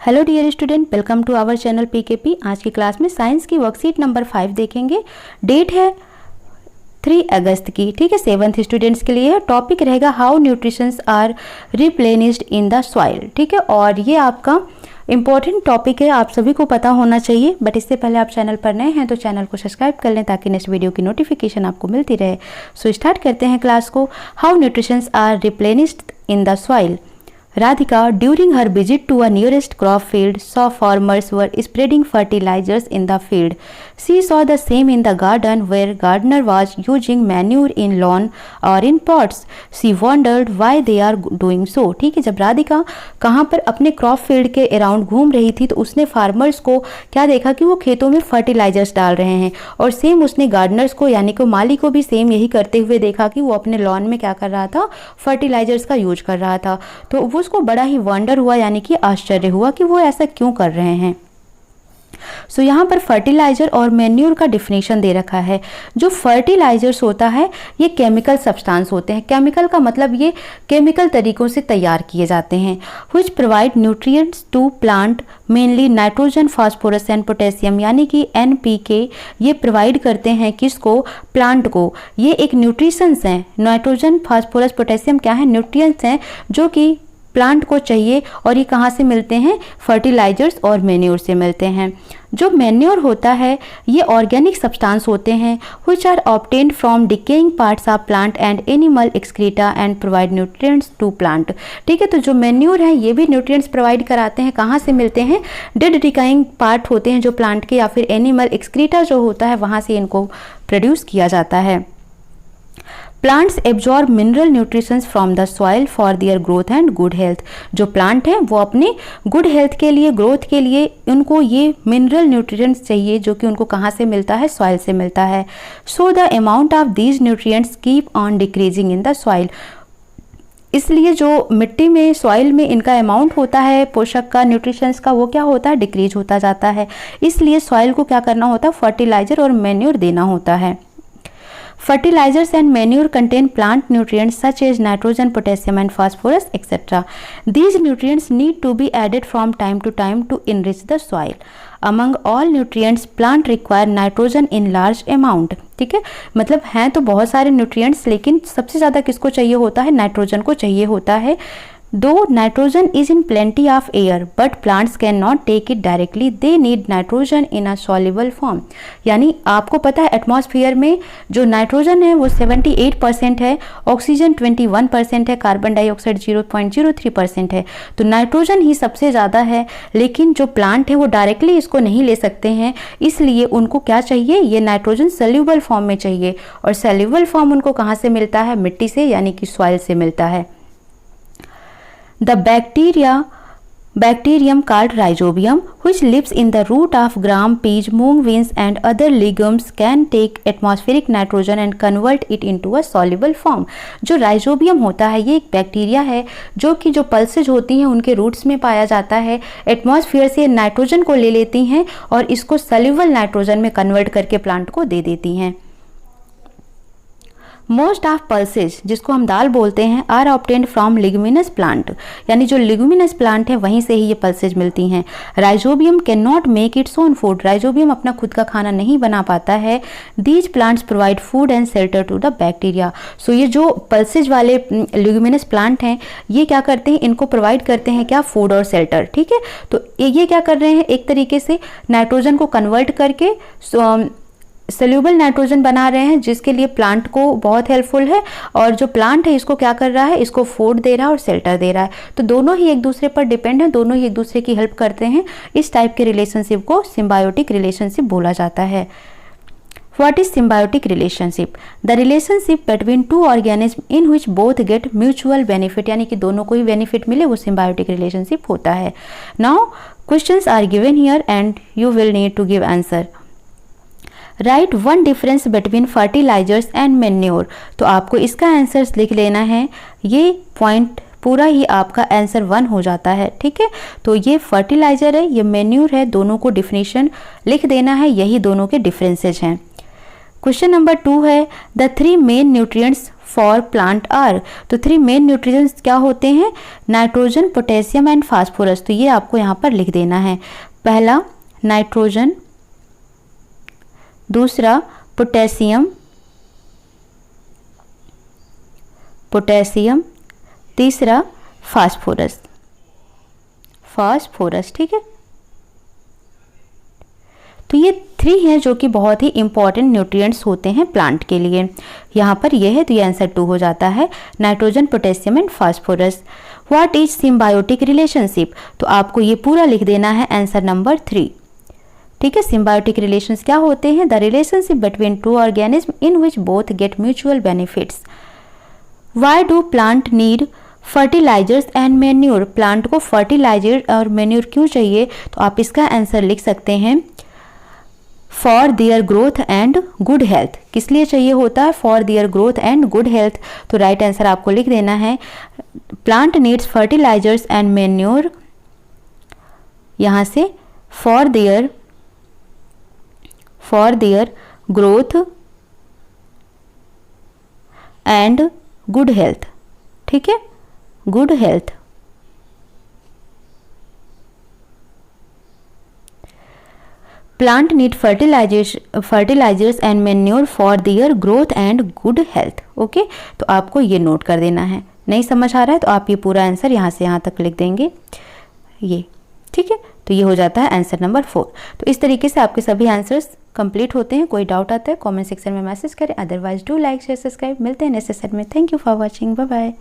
Hello dear student, welcome to our channel PKP. आज की class में साइंस की वर्कशीट नंबर 5 देखेंगे। डेट है 3 अगस्त की, ठीक है, 7th स्टूडेंट्स के लिए। टॉपिक रहेगा how nutritions are replenished in the soil, ठीक है। और ये आपका इंपॉर्टेंट टॉपिक है, आप सभी को पता होना चाहिए। बट इससे पहले आप चैनल पर नए हैं तो चैनल को सब्सक्राइब कर लें ताकि नेक्स्ट वीडियो की नोटिफिकेशन आपको मिलती रहे। सो स्टार्ट करते हैं क्लास को। How nutritions are replenished in the soil. Radhika, during her visit to a nearest crop field, saw farmers were spreading fertilizers in the field. She saw the same in the garden where gardener was using manure in lawn or in pots. She wondered why they are doing so. ठीक है, जब राधिका कहाँ पर अपने crop field के around घूम रही थी तो उसने फार्मर्स को क्या देखा कि वो खेतों में फर्टिलाइजर्स डाल रहे हैं। और सेम उसने गार्डनर्स को यानी कि माली को भी सेम यही करते हुए देखा कि वो अपने लॉन में क्या कर रहा था, फर्टिलाइजर्स का यूज कर रहा था। तो वो उसको बड़ा ही वंडर हुआ यानी कि आश्चर्य हुआ कि वो ऐसा क्यों कर रहे हैं। सो यहाँ पर फर्टिलाइजर और मैन्योर का डिफिनेशन दे रखा है। जो फर्टिलाइजर्स होता है ये केमिकल सब्सटेंस होते हैं। केमिकल का मतलब ये केमिकल तरीकों से तैयार किए जाते हैं। Which provide nutrients to plant mainly nitrogen, phosphorus and potassium, यानी कि NPK ये प्रोवाइड करते हैं किसको, प्लांट को। ये एक न्यूट्रिशंस हैं। नाइट्रोजन, फास्फोरस, पोटेशियम क्या है, न्यूट्रिएंट्स हैं जो कि प्लांट को चाहिए। और ये कहाँ से मिलते हैं, फर्टिलाइजर्स और मैन्योर से मिलते हैं। जो मैन्योर होता है ये ऑर्गेनिक सब्सटेंस होते हैं which are obtained from decaying parts of plant and animal excreta and provide nutrients to plant. ठीक है, तो जो मैन्योर है ये भी न्यूट्रिएंट्स प्रोवाइड कराते हैं। कहाँ से मिलते हैं, डेड डिकाइंग पार्ट होते हैं जो प्लांट के, या फिर एनिमल एक्सक्रीटा जो होता है वहाँ से इनको प्रोड्यूस किया जाता है। Plants absorb mineral nutritions from the soil for their growth and good health. जो प्लांट है वो अपने गुड हेल्थ के लिए, ग्रोथ के लिए उनको ये मिनरल न्यूट्रिएंट्स चाहिए जो कि उनको कहाँ से मिलता है, सॉइल से मिलता है। So the amount of these nutrients keep on decreasing in the soil. इसलिए जो मिट्टी में, सॉइल में इनका अमाउंट होता है पोषक का, न्यूट्रिशंस का, वो क्या होता है, डिक्रीज होता जाता है। इसलिए सॉइल को क्या करना होता है, फर्टिलाइजर और मैन्योर देना होता है। Fertilizers and manure contain plant nutrients such as nitrogen, potassium and phosphorus etc. These nutrients need to be added from time to time to enrich the soil. Among all nutrients, plant require nitrogen in large amount. ठीक है, मतलब हैं तो बहुत सारे nutrients लेकिन सबसे ज़्यादा किसको चाहिए होता है, नाइट्रोजन को चाहिए होता है। Though nitrogen is in plenty of air, but plants cannot take it directly. They need nitrogen in a soluble form. यानी आपको पता है एटमॉस्फेयर में जो नाइट्रोजन है वो 78% है, ऑक्सीजन 21% है, कार्बन डाइऑक्साइड 0.03% है। तो नाइट्रोजन ही सबसे ज़्यादा है, लेकिन जो प्लांट है वो डायरेक्टली इसको नहीं ले सकते हैं। इसलिए उनको क्या चाहिए, ये नाइट्रोजन सोल्यूबल फॉर्म में चाहिए। और सोल्यूबल फॉर्म उनको कहाँ से मिलता है, मिट्टी से, यानी कि सॉइल से मिलता है। The bacterium called rhizobium, which lives in the root of gram, peas, mung beans and other legumes, can take atmospheric nitrogen and convert it into a soluble form. जो राइजोबियम होता है ये एक बैक्टीरिया है जो कि जो पल्सेज होती हैं उनके रूट्स में पाया जाता है। एटमॉस्फेयर से नाइट्रोजन को ले लेती हैं और इसको सॉल्युबल नाइट्रोजन में कन्वर्ट करके प्लांट को दे देती हैं। मोस्ट ऑफ पल्सेज, जिसको हम दाल बोलते हैं, are obtained from leguminous plant, यानी जो लिग्यूमिनस प्लांट है वहीं से ही ये पल्सेज मिलती हैं। Rhizobium can not make its own food, rhizobium अपना खुद का खाना नहीं बना पाता है। These plants provide food and shelter to the bacteria. So ये जो पल्सेज वाले लिग्यूमिनस प्लांट हैं ये क्या करते हैं, इनको प्रोवाइड करते हैं क्या, फूड और शेल्टर। ठीक है, तो ये क्या कर रहे हैं, एक तरीके से नाइट्रोजन को कन्वर्ट करके सोल्यूबल नाइट्रोजन बना रहे हैं जिसके लिए प्लांट को बहुत हेल्पफुल है। और जो प्लांट है इसको क्या कर रहा है, इसको फूड दे रहा है और शेल्टर दे रहा है। तो दोनों ही एक दूसरे पर डिपेंड है, दोनों ही एक दूसरे की हेल्प करते हैं। इस टाइप के रिलेशनशिप को सिम्बायोटिक रिलेशनशिप बोला जाता है। What is symbiotic relationship? The relationship between two organisms in which both get mutual benefit, यानी कि दोनों को ही बेनिफिट मिले, वो symbiotic relationship होता है। Now questions are given here and you will need to give answer. Write one difference between fertilisers and manure. तो आपको इसका आंसर्स लिख लेना है। ये पॉइंट पूरा ही आपका आंसर 1 हो जाता है। ठीक है, तो ये फर्टिलाइजर है, ये मैन्योर है, दोनों को डिफिनेशन लिख देना है, यही दोनों के डिफरेंसेज हैं। क्वेश्चन नंबर 2 है the 3 main nutrients for plant are. तो 3 मेन न्यूट्रिएंट्स क्या होते हैं? Nitrogen, potassium and phosphorus. तो ये आपको यहाँ पर लिख देना है। पहला नाइट्रोजन, दूसरा पोटेशियम, तीसरा फास्फोरस, ठीक है। तो ये 3 हैं जो कि बहुत ही इंपॉर्टेंट न्यूट्रिएंट्स होते हैं प्लांट के लिए। यहाँ पर ये है तो ये आंसर 2 हो जाता है, nitrogen, potassium and phosphorus. What is symbiotic relationship? तो आपको ये पूरा लिख देना है आंसर नंबर 3, ठीक है। सिम्बायोटिक रिलेशंस क्या होते हैं? The relationship between 2 organism in which both get mutual benefits. Why do plant need fertilisers and manure? Plant को फर्टिलाइजर और मेन्योर क्यों चाहिए? तो आप इसका आंसर लिख सकते हैं for their growth and good health. किस लिए चाहिए होता है? For their growth and good health. तो राइट आंसर आपको लिख देना है plant needs fertilisers and manure, यहां से for their growth and good health, ठीक है, good health. Plant need fertilisers and manure for their growth and good health. Okay, तो आपको ये नोट कर देना है। नहीं समझ आ रहा है तो आप ये पूरा आंसर यहाँ से यहाँ तक लिख देंगे, ये ठीक है। तो ये हो जाता है आंसर नंबर 4। तो इस तरीके से आपके सभी आंसर्स कंप्लीट होते हैं। कोई डाउट आता है कमेंट सेक्शन में मैसेज करें, otherwise do like share subscribe. मिलते हैं नेक्स्ट सेशन में। Thank you for watching, bye bye.